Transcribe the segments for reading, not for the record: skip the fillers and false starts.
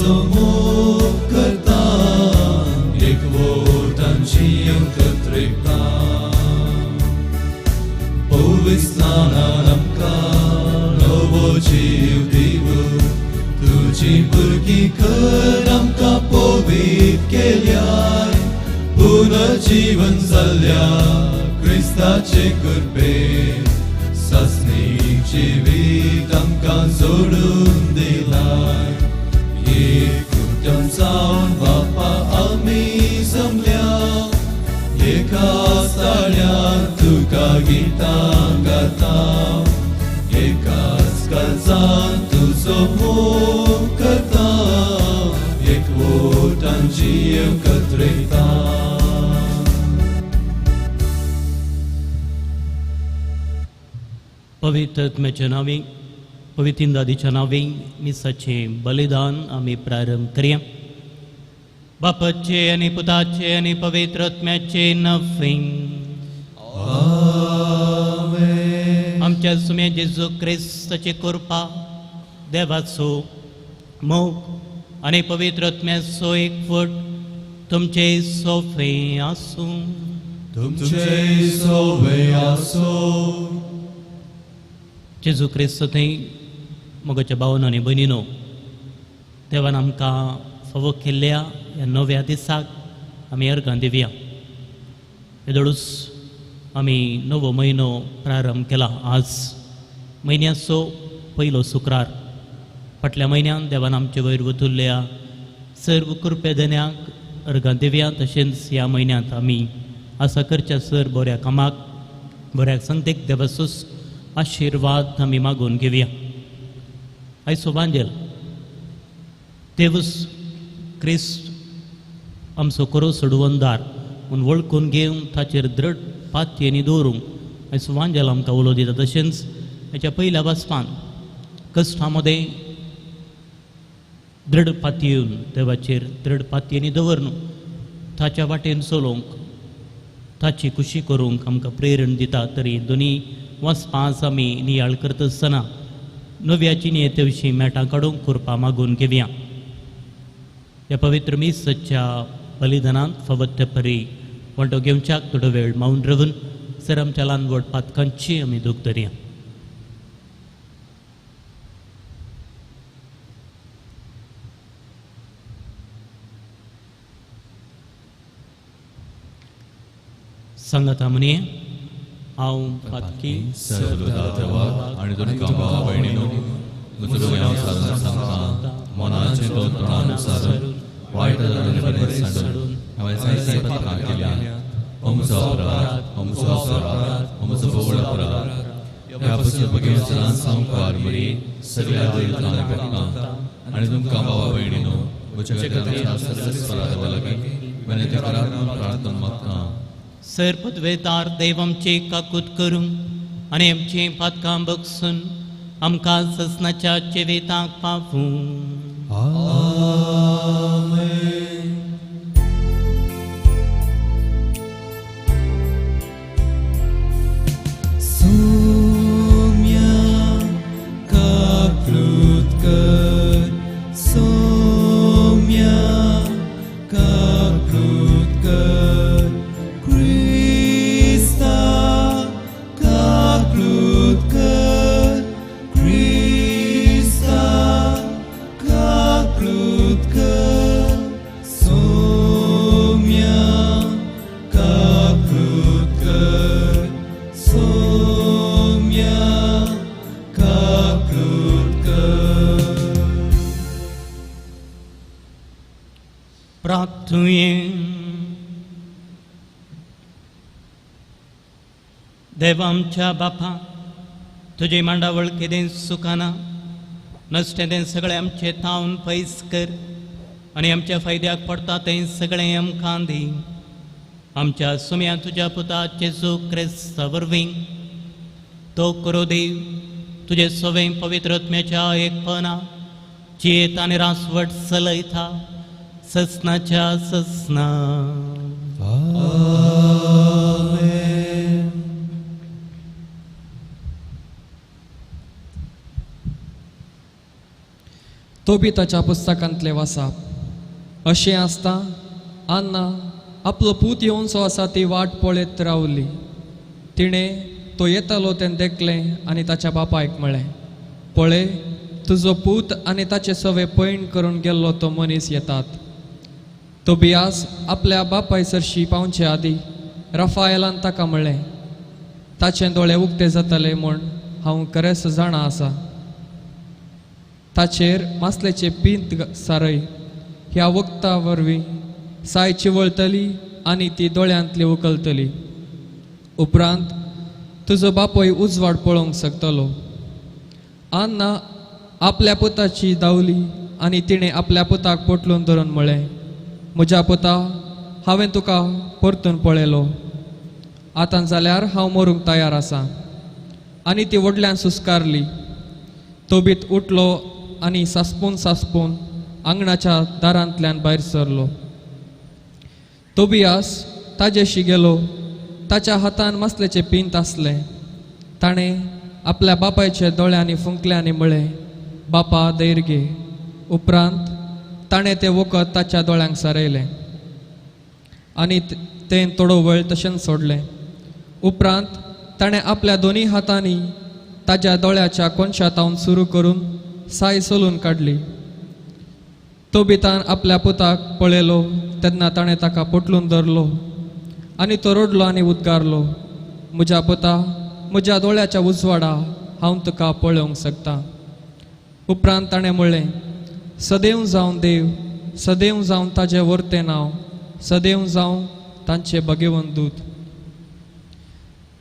समोर करता एकवटांची एकत्रितता पवित्र स्नानान आमकां नवो जीव दिवं तुजी भुरगीं कर आमकां पवित्र केल्याय पुनर्जीवन जाल्ल्या क्रिस्ताचे कृपेन सासणीक जिवीत आमकां जोडून दिलाय एकूटम जावन बापा आमी जमल्या एका स्थळ्यार तुका गितां गाता एकाच काळजान तुजो मोग करता एकवटांची एकत्रितता पवित्र आत्म्याच्या नावे पवित्र दादीच्या नावे मिसाचें बलिदान आमी प्रारंभ करया बापाचे आनी पुताचे आनी पवित्र आत्म्याचे नांवे आमच्या सुम्या जेजू क्रिस्ताची कृपा देवाचो मोग आनी पवित्र आत्म्याचो एकवट तुमचे सोफे आसूं तुमचे सोबे आसो जेजू क्रिस्त थंय मोगाच्या भावन आनी भयणीनो देवान आमकां फावो केल्ल्या ह्या नव्या दिसाक आमी अर्गां दिवया येदोळूच आमी नवो म्हयनो प्रारंभ केला आज म्हयन्याचो पयलो शुक्रार फाटल्या म्हयन्यान देवान आमचे वयर वतुल्ल्या सर्व कृपेधन्याक अर्गां दिवया तशेंच ह्या म्हयन्यांत आमी आसा करच्या सर बऱ्या कामाक बऱ्या संगतेक देवाचो आशिर्वाद आमी मागून घेवया आयचो बांदेल देवूस क्रिस्त आमचो करो सोडवंदार म्हूण वळखून घेवन ताचेर दृढ पातयेनी दवरूंक आयचो वांजेल आमकां उलो दिता तशेंच हेच्या पयल्या वाचपान कश्टा मदें दृढ पातयेवन देवाचेर दृढ पातयेनी दवरून ताच्या वाटेन चलोवंक ताची खुशी करूंक आमकां प्रेरण दिता तरी दोनी वाचपां आमी नियाळ करता आसतना नव्याची नियते विशीं मेटां काडूंक कृपा मागून घेवया ह्या पवित्र मिसाच्या बलिदानांत फवत ते परी वांटो घेवच्याक थोडो वेळ मावन रावन सर आमच्या ल्हान व्हड पातकांची आमी दूख धरया सांगाता म्हणे हांव पातकी सर्वदा देवा आनी दोनी कामां भयणीनो म्हजो हांव साधन सांगता मनाचे दोतोणानुसार वायट जाल्ले बरें सांडून हांवें जायते पातकां केल्या अमचो अपराध अमचो अपराध अमचो बोवळ अपराध ह्या पासून बगेन सदांच सांगपार मरी सगळ्या देवतांक भेटना आनी तुमकां भावा भयणीनो म्हज्या खातीर सर्वस्वरा देवा लागीं विनंती करात म्हूण प्रार्थना मागता सर पदवेदार देव आमचे काकूत करूं आनी आमची पातकां बगसून आमकां ससनाच्या जिविताक पावूं सोम्या काकूत कर सोम्या काकूत कर देवा आमच्या बापा तुझे मांडावळ कितें सुखाना नसते तें सगळें आमचें तावन पयस कर आनी आमच्या फायद्याक पडटा तें सगळें आमकां दी आमच्या सुम्या तुज्या पुता जेजू क्रिस्ता वरवीं तो करो देव तुजे सवें पवित्र आत्म्याच्या एकपणा चेत आनी रासवट चलयता ससनाच्या ससना तो बी ताच्या पुस्तकांतले वाचप. अशें आसता अन्ना आपलो पूत येवनसो आसा ती वाट पळयत रावली. तिणें तो येतालो तें देखलें आनी ताच्या बापायक म्हळें, पळय तुजो पूत आनी ताचे सवे पैण करून गेल्लो तो मनीस येतात. तोबियास आपल्या बापाय सरशी पावचे आदीं राफाएलान ताका म्हळें, ताचे दोळे उक्ते जातले म्हूण हांव खरेंच जाणा आसा. ताचेर मासलेचे पिंत सारय. ह्या वखता वरवीं साय चिवळटली आनी ती दोळ्यांतली उखलतली. उपरांत तुजो बापोय उजवाड पळोवंक शकतलो. अन्ना आपल्या पुताची धांवली आनी तिणें आपल्या पुताक पोटलून धरून म्हळें, म्हज्या पुता, हांवें तुका परतून पळयलो. आतां जाल्यार हांव मरूंक तयार आसां. आनी ती व्हडल्यान सुस्कारली. तोबीत उठलो आनी सासपून आंगणाच्या दारांतल्यान भायर सरलो. तोबियास ताजेशी गेलो. ताच्या हातान मसलेचे पिंत आसलें. ताणें आपल्या बापायच्या दोळ्यांनी फुंकल्यांनी म्हळें, बापा धैर्य घे. उपरांत ताणें तें वखद ताच्या दोळ्यांक सारयलें आनी तें थोडो वेळ तशेंच सोडलें. उपरांत ताणें आपल्या दोनी हातांनी ताच्या दोळ्याच्या कोनशातावन सुरू करून साय सोलून काडली. तोबितान आपल्या पुताक पळयलो तेन्ना ताणें ताका पोटलून धरलो आनी तो रडलो आनी उद्गारलो, म्हज्या पुता, म्हज्या दोळ्याच्या उजवाडा हांव तुका पळोवंक शकता. उपरांत ताणें म्हणलें, सदैव जावन देव, सदैव जावन ताजें वर्तें नांव, सदैव जावन तांचे भगवंत दूत,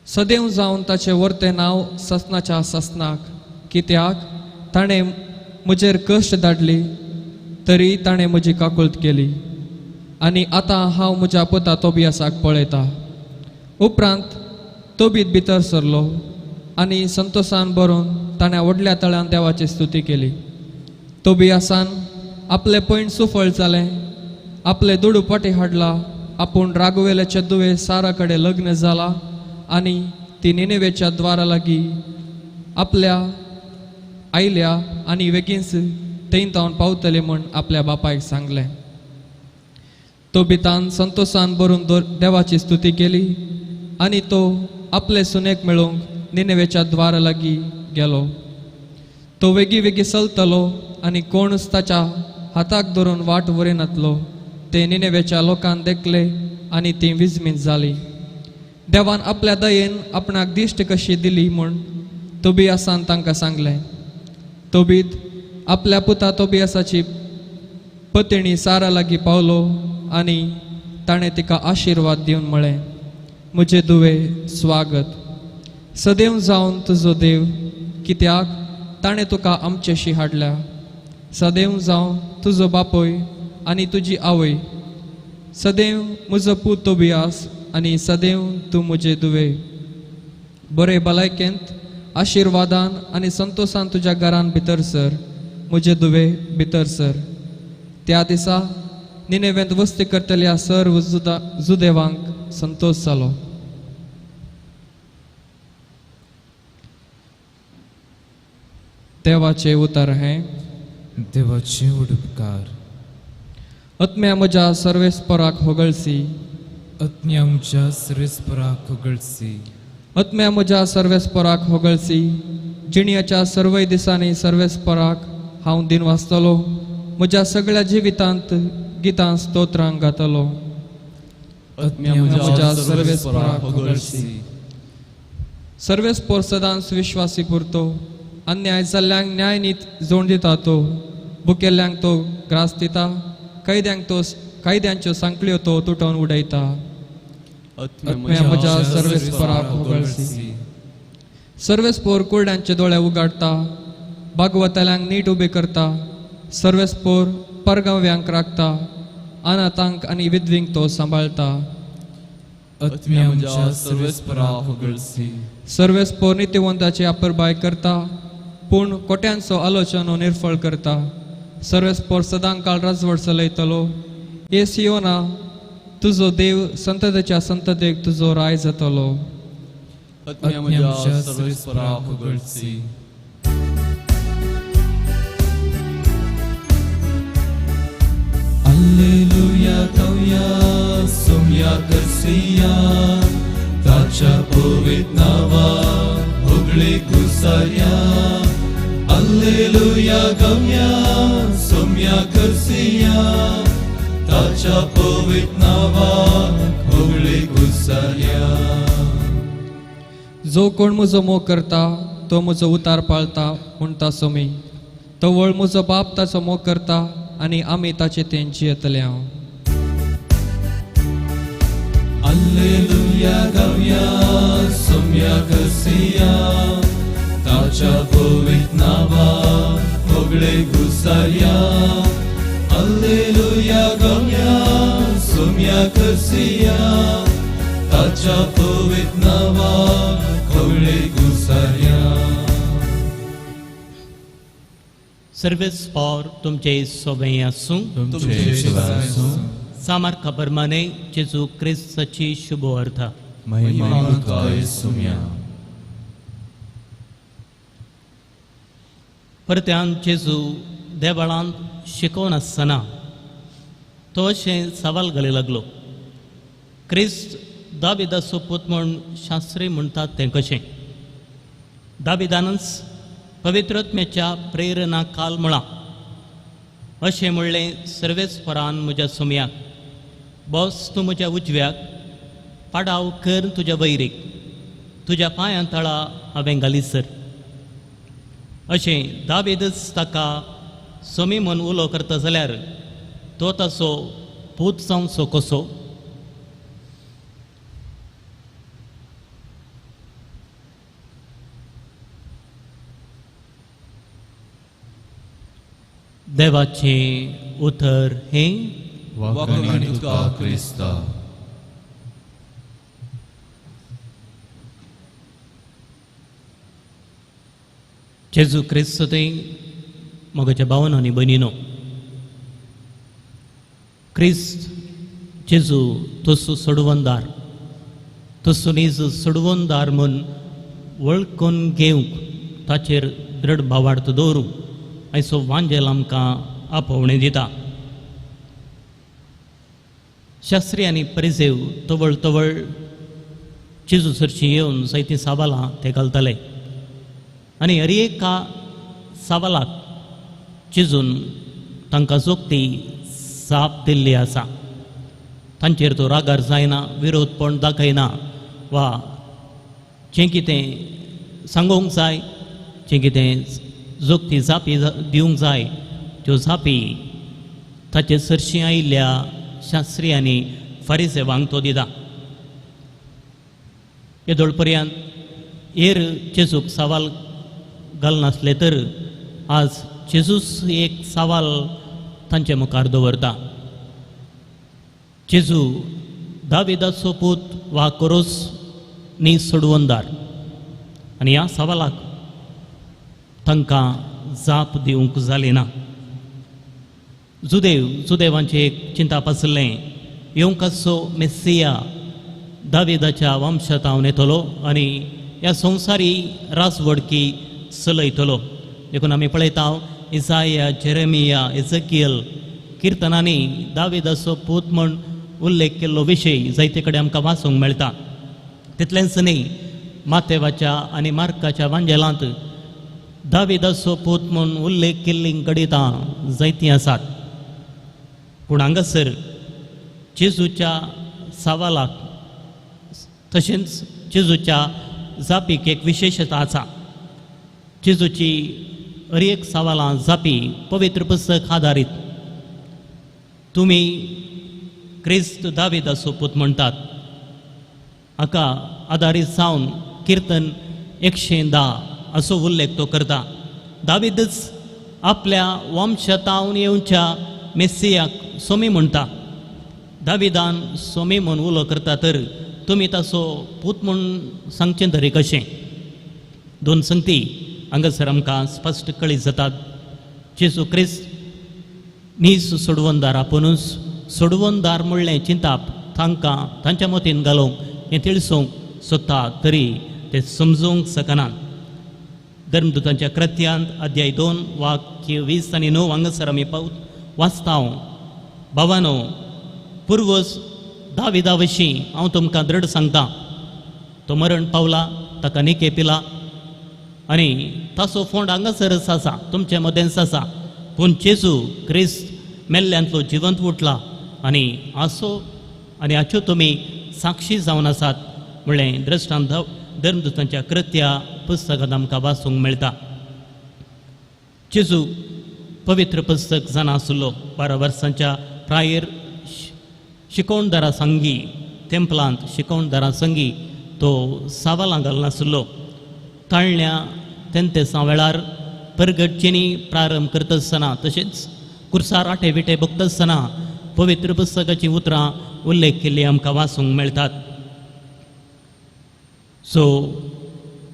सदैव जावन ताचें वर्तें नांव ससनाच्या ससनाक. कित्याक ताणें म्हजेर कश्ट धाडली तरी ताणें म्हजी काकुळट केली. आनी आतां हांव म्हज्या पुता तोबियासाक पळयता. उपरांत तोबीत भितर सरलो आनी संतोशान भरून ताणें व्हडल्या तळ्यान देवाची स्तुती केली. तोबियासान आपलें पैण सुफळ जालें, आपले दुडू पाटी हाडला. आपूण रागवेले चेदुवे सारा कडेन लग्न जाला आनी ती निनेवेच्या द्वारा लागीं आपल्या आयल्या आनी बेगीनच थंय जावन पावतले म्हूण आपल्या बापायक सांगलें. तोबितान संतोशान भरून देवाची स्तुती केली आनी तो आपले सुनेक मेळोवंक निनेवेच्या द्वारा लागीं गेलो. तो वेगी चलतलो आनी कोणूच ताच्या हाताक धरून वाट वरिनातलो. ते निनेवेच्या लोकांक देखले आनी ती विजमीत जाली. देवान आपल्या दयेन आपणाक दिश्ट कशी दिली म्हूण तोबियासान तांकां सांगलें. तोबीत आपल्या पुता तोबियासाची पत्नी सारा लागीं पावलो आनी ताणें तिका आशिर्वाद दिवन म्हळें, म्हजे दुवे स्वागत. सदैव जावन तुजो देव, कित्याक ताणें तुका आमचेशी हाडल्या. सदैव जावन तुजो बापोय आनी तुजी आवय. सदैव म्हजो पूत तोबियास आनी सदैव तूं म्हजे दुवे. बरे भलायकेंत आशिर्वादान आनी संतोशान तुज्या घरान भितर सर. म्हजे दुवे भितर सर. त्या दिसा निनेवेंत वस्ती करतल्या सर्व जुदेवांक संतोश जालो. देवाचे उतर हें, देवाचे उडपकार. आत्म्या म्हज्या सर्वेस्पराक होगळसी. आत्म्या म्हज्या सर्वेस्पराक होगळसी. आत्म्या म्हज्या सर्वेस्पराक होगळसी. जिणयाच्या सर्वय दिसांनी सर्वेस्पराक हांव दिन वाचतलो. म्हज्या सगळ्या जिवितांत गितां स्तोत्रांक घातलो. आत्म्या म्हज्या सर्वेस्पराक होगळसी. सर्वेस्पोर सदांच विश्वासी पुरतो. अन्याय जाल्ल्यांक न्याय नीत जोड दिता तो. भुकेल्ल्यांक तो ग्रास दिता. कैद्यांच्यो सांकळ्यो तो तुटोवन उडयता. आत्म्या म्हज्या सर्वेस्पराक होगळसी. सर्वेस्पोर कुरड्यांचे दोळे उगाडटा. भागवताल्यांक नीट उबे करता. सर्वेस्पोर परगाव्यांक राखता. अनाथांक आनी विधवींक तो सांबाळता. आत्म्या म्हज्या सर्वेस्पराक होगळसी. सर्वेस्पोर नित्यवंताची आपुरबाय करता. पूण कोट्यांचो आलोचनो निर्फळ करता. सर्वेस्पोर सदांकाळ राजवट चलयतलो. हे सियोना, तुजो देव संततेच्या संततेक तुजो राय जातलो. आत्म्या म्हज्या सर्वेस्पराक होगळसी. करसिया ताच्या पवित्र नावान होगळे घुसाऱ्या Alleluia गम्या सोम्या करसिया ताच्या पवित्र नावान होगळे घुसाऱ्या जो कोण म्हजो मोग करता तो म्हजो उतार पाळता म्हणटा सोमी तो वळ म्हजो बाप ताचो मोग करता आनी आमी ताचे तेंची येतले हांव Alleluia गम्या सोम्या करसिया ताच्या पवित्र नावान होगळे घुसाऱ्या Alleluia गम्या सोम्या करसिया ताच्या पवित्र नावान होगळे घुसाऱ्या सर्वेस्पर तुमचे सोबे आसूं तुमचे सेवा आसूं सामार प्रमाणे जेजू क्रिस्ताची शुभ अर्थ महिमा तुका येसुम्या परत्यान जेजू देवळांत शिकोवन आसतना तो अशें सवाल घालूंक लागलो क्रिस्त दाविदाचो पूत म्हूण शास्त्री म्हणटात तें कशें दाविदानच पवित्रत्म्याच्या प्रेरणा काल म्हळां अशें म्हणलें सर्वेस्परान म्हज्या सुम्याक बस तूं म्हज्या उजव्याक पाडाव कर तुज्या वैरीक तुज्या पांयां तळा हांवें घालीसर अशें दाविदच ताका समी म्हूण उलो करता जाल्यार तो ताचो पूत जावचो कसो देवाचें उतर हें वखणी तुका क्रिस्ता जेजू क्रिस्त ते मोगाच्या भावन आनी भयणीनो क्रिस्त जेजू तसो सोडवंदार तसो नीज सोडवंदार म्हूण वळखून घेवंक ताचेर दृढ भावार्थ दवरूंक आयचो वांजेल आमकां आपोवणें दिता शास्त्री आनी परिसेव तवळ तवळ जेजू सरशीं येवन जायतीं साबालां ते घालताले आनी हर एका सवालाक चिजून तांकां जोगती जाप दिल्ली आसा तांचेर तो रागार जायना विरोधपण दाखयना वा जें कितें सांगूंक जाय जें कितें जोगती जापी दिवंक जाय त्यो जापी ताचे सरशीं आयिल्ल्या शास्त्री आनी फारिसेवांक तो दिता येदोळ पर्यंत हेर जेजूक सवाल घालनासले तर आज जेजूस एक सवाल तांचे मुखार दवरता जेजू दाविदाचो पूत वा कोरोस नी सोडवंदार आनी ह्या सवालाक तांकां जाप दिवंक जालें ना जुदेवांचें एक चिंताप आसलें येवंकाचो मेस्सिया दाविदाच्या वंशांतावन येतलो आनी ह्या संवसारी रासवडकी चलयतलो देखून आमी पळयता इसाया जेरेमिया एझेकियल किर्तनांनी दाविदाचो पूत म्हूण उल्लेख केल्लो विशय जायते कडेन आमकां वाचूंक मेळटा तितलेंच न्ही मातेवाच्या आनी मार्काच्या वांजेलांत दाविदाचो पूत म्हूण उल्लेख केल्लीं गणितां जायतीं आसात पूण हांगासर जेजूच्या सवालाक तशेंच जेजूच्या जापीक एक विशेशता आसा जेजूची हर एक सवालां जापी पवित्र पुस्तक आदारीत तुमी क्रिस्त दाविदाचो पूत म्हणटात हाका आदारीत जावन किर्तन 110 असो उल्लेख तो करता दाविदच आपल्या वंशातावन येवच्या मेस्सियाक सोमी म्हणटा दाविदान सोमी म्हूण उलो करता तर तुमी ताचो पूत म्हूण सांगचें तरी कशें दोन संगती हांगासर आमकां स्पश्ट कळीत जातात जेजू क्रिस्त नीज सोडवंदार आपुणूच सोडवंदार म्हणलें चिंताप तांकां तांच्या मतीन घालूंक हें तिळसूंक सोदता तरी ते समजूंक शकनात धर्मदुतांच्या कृत्यांत अध्याय 2 वाक्य 20 आनी 9 हांगासर आमी वाचता भावानो पुर्वज दाविदा विशीं हांव तुमकां दृढ सांगतां, तो मरण पावला, ताका निके पिला आनी ताचो फोंड हांगासरच आसा, तुमचे मदेंच आसा. पूण जेजू क्रिस्त मेल्ल्यांतलो जिवंत उठला आनी आसो आनी हाच्यो तुमी साक्षी जावन आसात म्हणलें द्रश्टांत धर्मदुतांच्या कृत्या पुस्तकांत आमकां वाचूंक मेळटा. जेजू पवित्र पुस्तक जाणा आसलो, 12 वर्सांच्या प्रायर शिकोवणदारा संगी तेंपलांत शिकोवणदारा संगी तो सावालां घालनासलो. ताळण्या तेंतेसा वेळार परगटचेनी प्रारंभ करता आसतना तशेंच कुर्सार आटे विटे बगता आसतना पवित्र पुस्तकाची उतरां उल्लेख केल्ली आमकां वाचूंक मेळटात. सो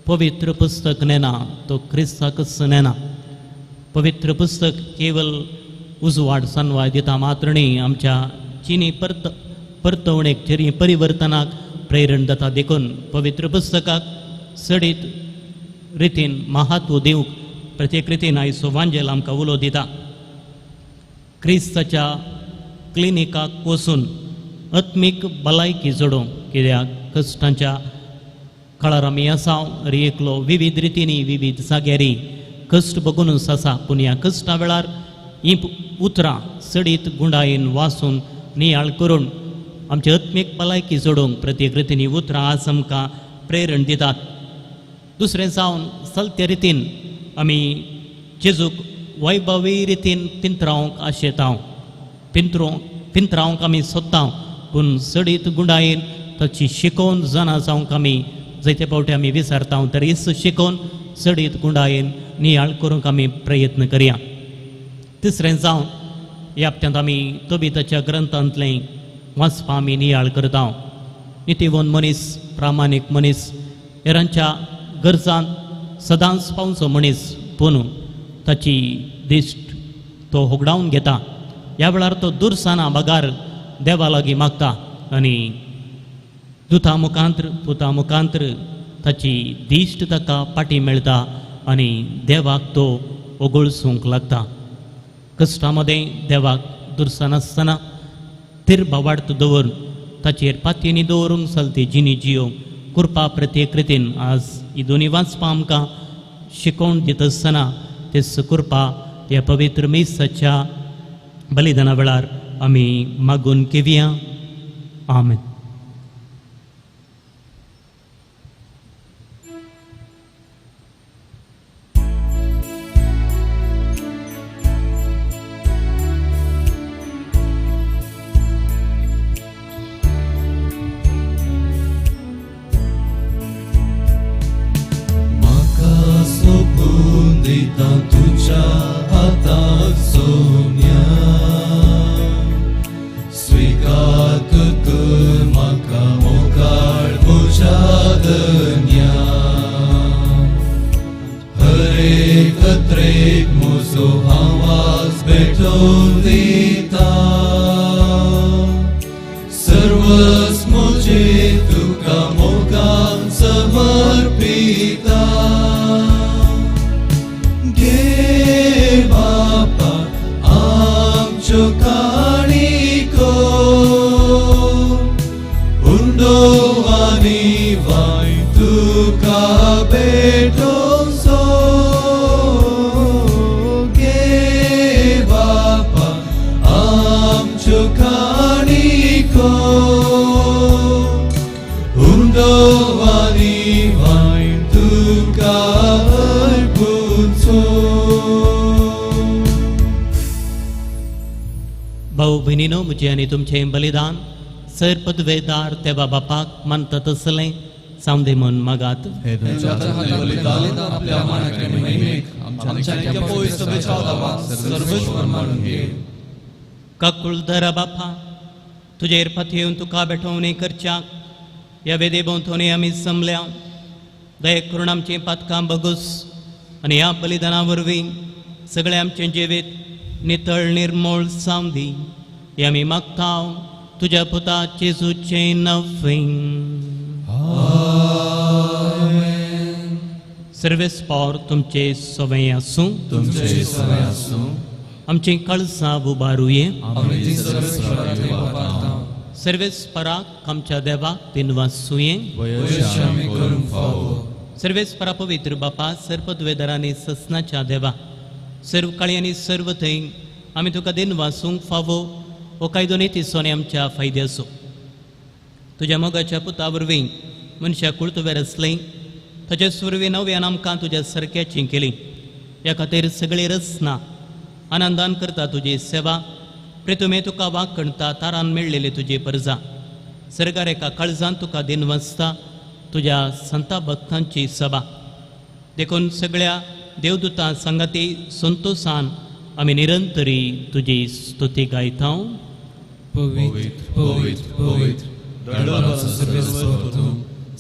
पवित्र पुस्तक नेना तो क्रिस्ताकच नेना. पवित्र पुस्तक केवल उजवाड सनवाय दिता मात्र न्ही, आमच्या चिनी परतवणेक चिनी परिवर्तनाक प्रेरण जाता. देखून पवित्र पुस्तकाक सडीत रितीन महत्व दिवंक प्रत्येक रितीन आयचो वांजेल आमकां उलो दिता. क्रिस्ताच्या क्लिनिकाक वचून आत्मीक भलायकी जोडोवंक, कित्याक कश्टांच्या काळार आमी आसाव आनी एकलो विविध रितींनी विविध जाग्यारी कश्ट बगूनच आसा. पूण ह्या कश्टा वेळार ही उतरां सडीत गुंडायेन वाचून नियाळ करून आमचे आत्मीक भलायकी जोडोवंक प्रत्येक रितींनी उतरां आज आमकां प्रेरण दितात. दुसरें जावन चलते रितीन आमी जेजूक वैभवी रितीन पिंतरावंक आशेताव, पिंतरावंक आमी सोदताव. पूण सडीत गुंडायेन ताची शिकोवन जाणा जावंक आमी जायते फावटी आमी विचारताव, तर इस शिकोवन सडीत गुंडायेन नियाळ करूंक आमी प्रयत्न करया. तिसरें जावन ह्या हप्त्यांत आमी तोबिताच्या ग्रंथांतलें वाचपा आमी नियाळ करताव. नितीवन मनीस, प्रामाणीक मनीस, हेरांच्या गरजांत सदांच पावचो मनीस, पूण ताची दिश्ट तो होगडावन घेता. ह्या वेळार तो दुरसाना बागार देवा लागीं मागता आनी दुता मुखांतर पुता मुखांतर ताची दिश्ट ताका पाटी मेळटा आनी देवाक तो ओगळसूंक लागता. कश्टा मदें देवाक दुरसानासतना तिर भावार्थ दवरून ताचेर पातयेनी दवरूंक चलती जिनी जियो कृपा प्रत्येक रितीन आज ही दोनी वाचपां आमकां शिकोवन दिता आसतना तेच कृपा ह्या पवित्र मेसाच्या बलिदाना वेळार आमी मागून घेवया. आमेन. तुझ्या हातात सोन्या स्वीकार कर म्हाका मोगाळ म्हज्या धन्या. हरेक कत्रेक म्हजो आवाज भेटोवन दिता, सर्वच म्हजें तुका मोगान समर्पिता. बापा आमच्यो काणिको उंडो आनी वाय तुका भेटोवचो. गे बापा आमच्यो काणिको उंडो आनी वाय तुका भाऊ भयणीनो, म्हजें आनी तुमचें बलिदान सर पदवेदार तेवा बापाक मानतात असलें सावंदे मन मागात. काकुळधरा बापा, तुजेर पातयेवन तुका बेठवणी करच्याक ह्या वेदे भोंवतणी आमी जमल्या. दये करून आमचीं पातकां बगूस आनी ह्या बलिदाना वरवीं सगळें आमचें जिवीत नितळ निर्मळ जावं दी. हें आमी मागताव तुज्या पुता जेजूचें नवें. सर्वेस्पावर तुमचे सवय आसूं, आमचीं काळजां उबारुये. सर्वेस्पराक आमच्या देवाक दिनवासुये वयस्य आमी करूंक फावो सर्वेस्परा पवित्र बापा सर्पद्वेदरांनी ससनाच्या देवा सर्व काळी आनी सर्व थंय आमी तुका दिन वासूंक फावो हो कायदो नितीसोने आमच्या फायदे आसो तुज्या मोगाच्या पुता वरवीं मनशाक कुळतुवेर असलें ताचे सुरवी नव्यान आमकां तुज्या सारक्याची केली ह्या खातीर सगळी रसना आनंदान करता तुजी सेवा प्रेतुमे तुका वाकणता तारान मेळ्ळेली तुजी परजा सरकार एका काळजान तुका दिन वाजता तुज्या संता भक्तांची सभा देखून सगळ्या देवदूतां संगती संतोषान आमी निरंतरी तुजी स्तुती गायता पवित्र पवित्र पवित्र दळबाचा सर्वेस्वर तूं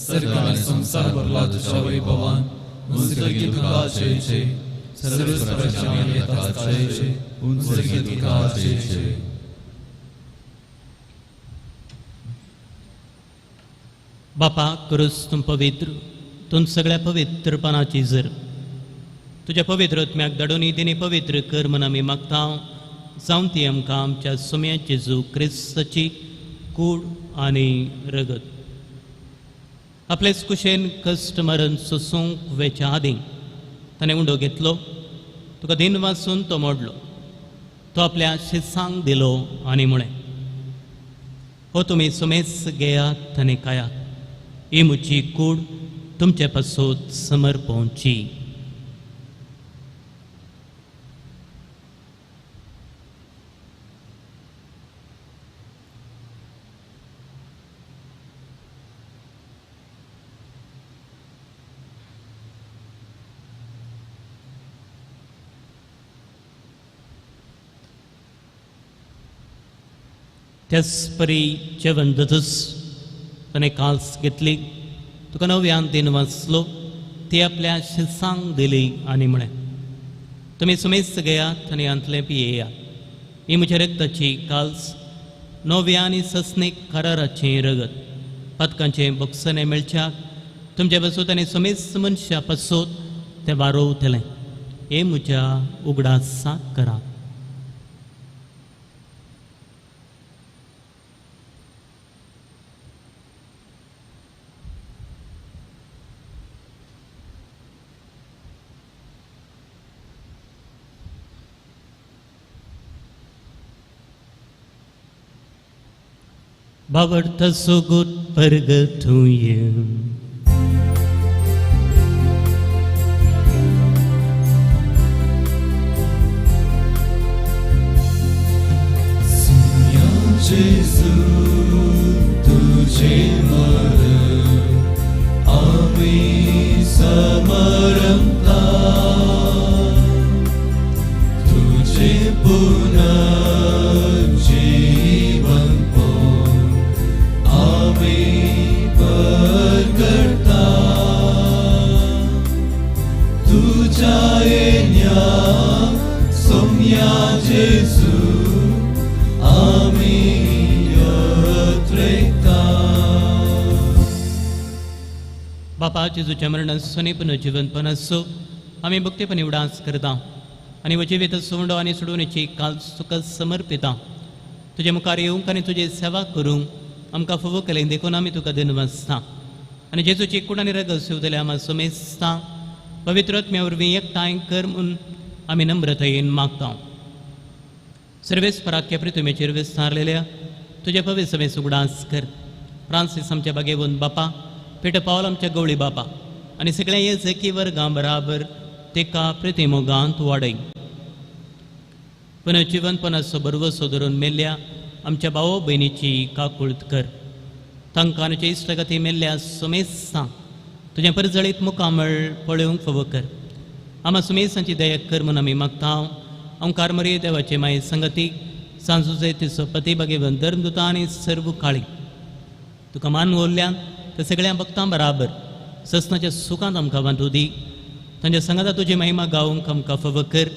सरकार आनी संसार भरला तुज्या वैभवान उंचगी तुका जयचे सर्वेस्वराच्या मान्यता जयचे उंचगी तुका जयचे बापा करूस तूं पवित्र तूं सगळ्या पवित्रपणाची जर तुज्या पवित्र आत्म्याक धाडून तिणी पवित्र कर म्हूण आमी मागता जावन ती आमकां आमच्या सुम्या जेजू क्रिस्ताची कूड आनी रगत आपलेच कुशेन कश्ट मरण सोसूंक वेच्या आदीं ताणें उंडो घेतलो तुका दिन वाचून तो मोडलो तो आपल्या शिसांक दिलो आनी म्हळें हो तुमी सुमेस घेयात आनी खायात ही म्हजी कूड तुमचे पासत समर्पणची त्याच परी जेवण दतस ताणें काल्स घेतली तुका नव्यान दिन वाचलो ती आपल्या शिसांक दिली आनी म्हळें तुमी सुमेस घेयात आनी अंतलें पियेयात ही म्हज्या रक्ताची काल्स नव्या आनी ससनीक कराराचें रगत पदकांचें बक्षणें मेळच्याक तुमचे पासत आनी सुमेस मनशा पासत तें वारोवतलें हे म्हज्या उगडासाक करात Bavarta sugut pergetuye Sumya Jesu tujhe maran ami samaramta tujhe puna जीवन करता तुझ्या येण्याक सोम्या जेजू आमी येत्रेता बापा जेजूच्या मरणासोनी पुनर्जीवनपण असो आमी भक्तीपणी उडास करता आनी वजिवीत सोंडो आनी सोडवणेची काल तुका समर्पिता तुजे मुखार येवंक आनी तुजी सेवा करूंक आमकां फोव केलें देखून आमी तुका दिनवासता आनी जेजूची कूड आनी रगत शिवतले आमी सुमेस्ता पवित्र आत्म्या वरवीं एकठांय कर म्हूण आमी नम्रतायेन मागता सर्वेस्पराख्य पृथ्वीचेर विस्तारलेल्या तुजे पवित्र सभेस उगडास कर फ्रांसीस आमच्या बागेवन बापा पेट पावल आमच्या गवळी बापा आनी सगळ्या येजकी वर्गां बराबर तेका प्रतिमोगांत वाडय पुनर्जीवनपणाचो बरवसो धरून मेल्ल्या आमच्या भाव भयणीची काकुळत कर तांकां आमचे इश्टगती मेल्ल्या सुमेसां तुजें परजळीत मुखामळ पळोवंक फोव कर आमा सुमेसांची दया कर म्हूण आमी मागता ओंकार मरी देवाचे माये संगती सांजुजे तिचो पती भगेवन धर्मदुतां आनी सर्व काळी तुका मान उरल्यान त्या सगळ्या भक्तां बराबर ससनाच्या सुखांत आमकां वांटू दी तांच्या संगता तुजी महिमा गावंक आमकां फोव कर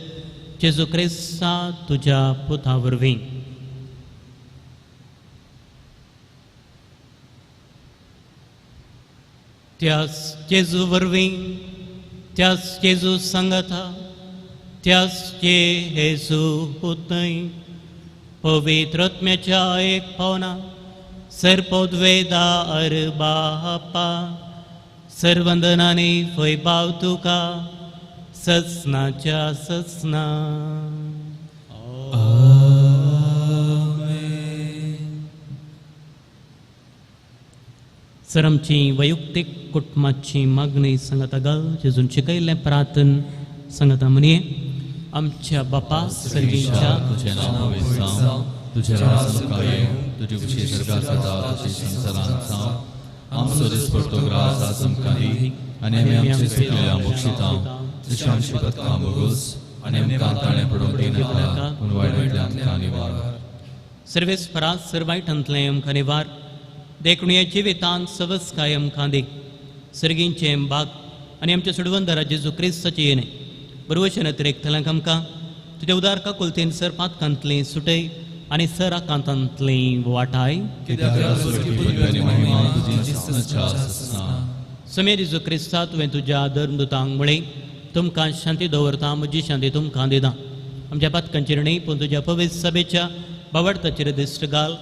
जेजू क्रिस्ता तुज्या पुता वरवीं त्याच जेजू वरवीं त्याच जेजू संगता त्याच जेजू पुतय पवित्र आत्म्याच्या एक पावना सर्पोद्वेदा बापा सर्वंदनाने फय भाव तुका ससनाच्या ससना. सर आमची वैयक्तीक कुटुंबाची मागणी सांगता घाल जेजून शिकयल्लें प्रार्थन सांगता म्हणये. आमच्या बापा सर्गीच्या तुझे नाव वेसाव तुझे राज काय तुझे उची स्वर्गाचा जाता तशी संसारांत जाव आमचो दिसपडतो ग्रास आमकांदी आनी आमी आमचे सुटलेल्या मोक्षितांव तशें आमची बदकां बोगूस आनी आमकां ताणें पडोवंक दिनाका पूण वायटांतल्यान आमकां निवार. सर्वेस परास सर्वायटांतलें आमकां निवार. देखुणीये जिवितांत सवस काय आमकां दी. सर्गींचे भाग आनी आमच्या सुडवंदरा जेजू क्रिस्ताचे येणे बरोवचें अतिरेकतल्यांक आमकां तुज्या उदार काकुलतेन सर पातकांतलीं सुटय आनी सरा कांतांतलीं वाटाय. समे जेजू क्रिस्ता तुवें तुज्या धर्मदुतांक म्हळें तुमकां शांती दवरता म्हजी शांती तुमकां दिता. आमच्या पातकांचेर न्ही पूण तुज्या पवित्र सभेच्या बावडताचेर दिश्ट घाल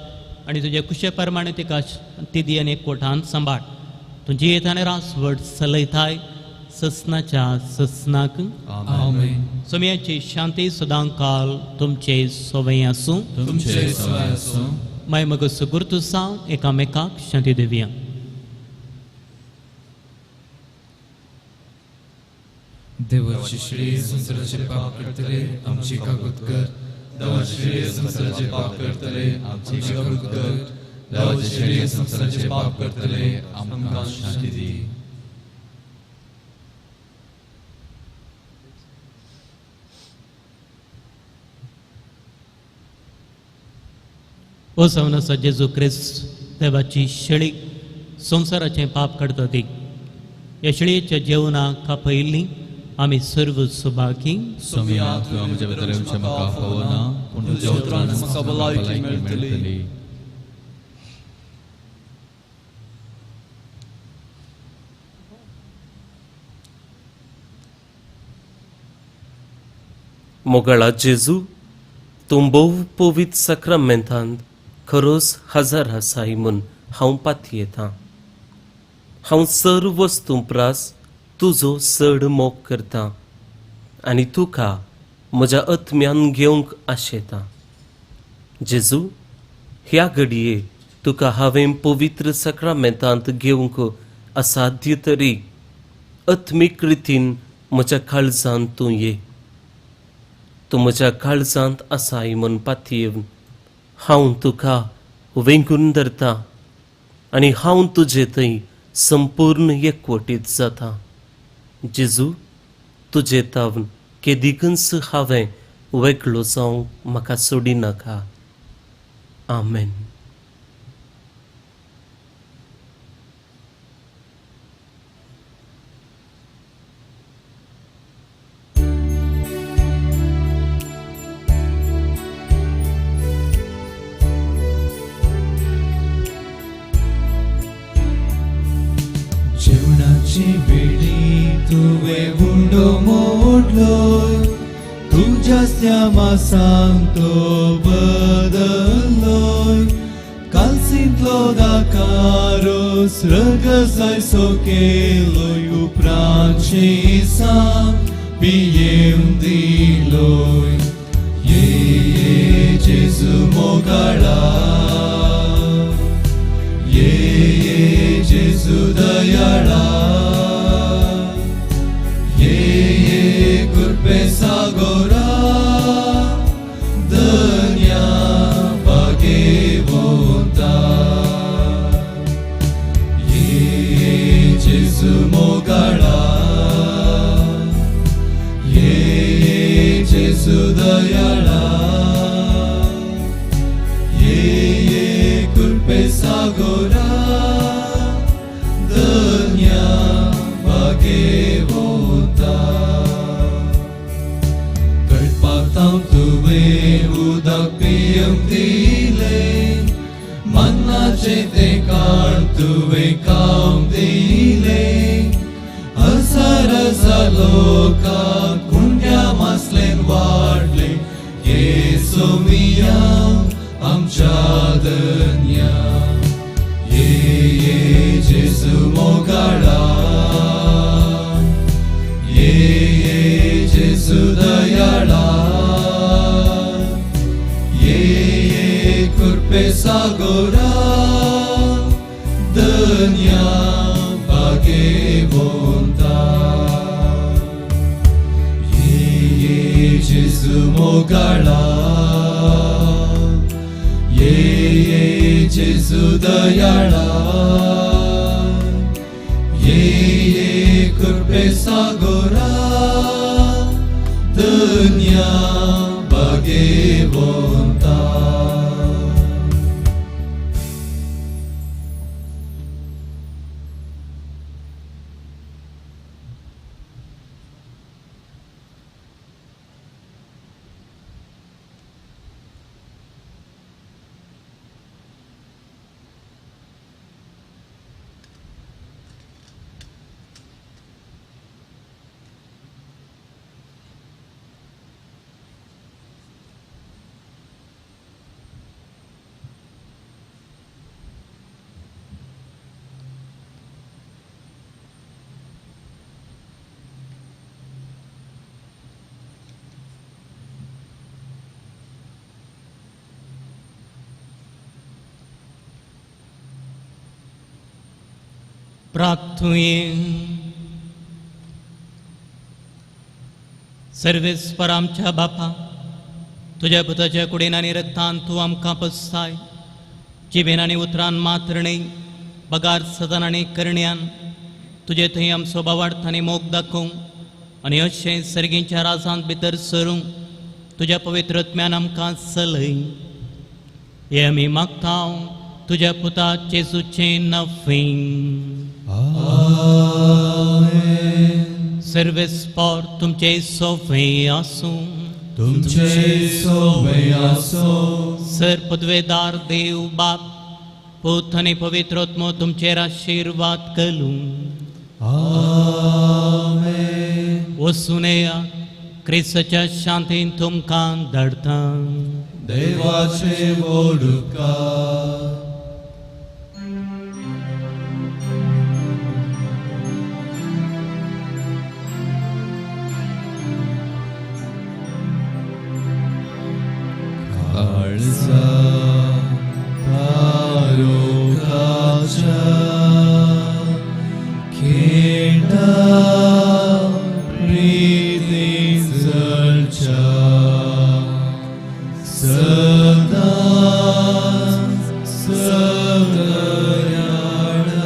आनी तुज्या कुशे प्रमाणे तिका शांती दी आनी एकवटान सांबाळ. तुजी येताने रासवड चलयताय ससनाच्या ससनाक. आमेन. सोम्याची शांती सदां काल तुमचे सोबय आसूं. तुमचे सवाय आसूं. माय मग सुगुर्तू सां एकामेकाक शांती दिवया. देवाची श्री संसाराचे पाप करतले आमची कागद कर. देवाची श्री संसाराचे पाप करतले आमची कागद कर. देवाची श्री संसाराचे पाप करतले आमकां शांती दी. ओ सवनसा जेजू क्रिस्त देवाची शेळी संसाराचे पाप काडटा ती. ह्या शेळयेच्या जेवणाक खापयल्लीं आमी सर्व सुभागी. सोम्या तुवें म्हज्या भितर येवचें म्हाका फावना पूण तुज्या उतरान म्हाका भलायकी मेळटली. मोगळा जेजू तूं भोव पवित्र सक्रामेंतांत खरोच हजार आसाय म्हूण हांव पातयेतां. हांव सर्व वस्तू प्रास तुजो चड मोग करतां आनी तुका म्हज्या आत्म्यान घेवंक आशेतां. जेजू ह्या घडये तुका हांवें पवित्र सक्रामेंतांत घेवंक असाध्य तरी आत्मीक रितीन म्हज्या काळजांत तूं ये. तूं म्हज्या काळजांत आसाय म्हूण पातयेवन हांव तुका वेंगून धरतां आनी हांव तुजे थंय संपूर्ण एकवटीत जाता. जेजू तुजे तावन केदिकच हांवें वेगळो जावंक म्हाका सोडिनाका. आमेन. जेवणाची वेळी तुवें हुंडो मोडलोय. तुज्या त्या मासांक तो बदल्लोय. कालसींतलो दाकारो स्रगसायसो केलोय. उपरांतची सांग पियेवन दिलोय. ये जेजू मोगाळा. ये जेजू दयाळा. ये कुर्पे सागोरा. धन्या भाग्यवंता. ये जेजू मोगाळा. ये जेजू दयाळा. ये कुर्पे सागोरा. धन्या भाग्यवंता. कळपाक तुवें उदक पियेवंक दिलें. मन्नाचे तें काळ तुवें खावंक दिलें. हजार हजार लोकांक कुंड्या मासलेन वाडलें. ये सोमिया आमच्या धन्या. Jesu mogala ye Jesu dayala ye kurpe sagora dunya bagevonta ye Jesu mogala ye Jesu dayala ye kurpe sagora dunya bagevonta प्रार्थुये सर्वेस्पर आमच्या बापा तुझ्या पुताच्या कुडीन आनी रक्तान तूं आमकां पसताय जिबेन आनी उतरान मात्र न्ही पगार सदन आनी करण्यान तुजे थंय आमचो बावार्थ आनी मोग दाखोवंक आनी अशें सर्गींच्या राजांत भितर सरूंक तुज्या पवित्रत्म्यान आमकां चलय हे आमी मागता तुज्या पुता जेजूचें नफें सर्वेस्पर तुमचे सोवे आसूं तुमचे सोवे आसो सर पदवेदार देव बाप पुत आनी पवित्रोत्मो तुमचेर आशीर्वाद करूं आमेन वसुनेया क्रिस्ताच्या शांतीन तुमकां धाडटा देवाचे उपकार काळजा पारोकाच्या खेडा प्रीती जळच्या सदा सगळ्याला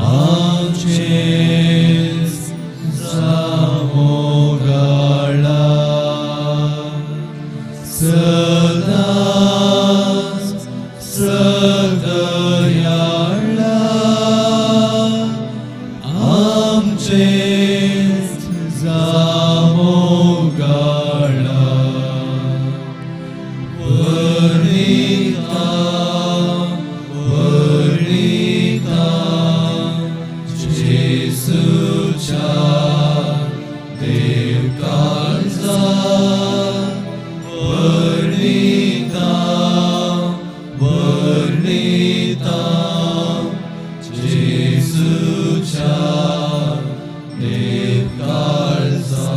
आमचे सामोगाळा सदा सगळ्याला आमचे जामोगाळा वरिता वरिता जेसूच्या देवकाळजा वर्णिता वर्णिता जेसूच्या देवकाळजा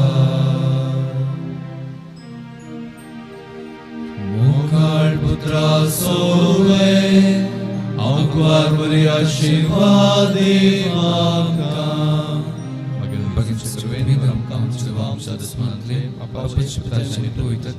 मोकाळ पुत्रा सोवे अवकार बरी आशीर्वाद देवाका बगन बगन सर्वेनी आमकां आमच्या वंशात स्मरले आपापल्या पिताचे पवित्र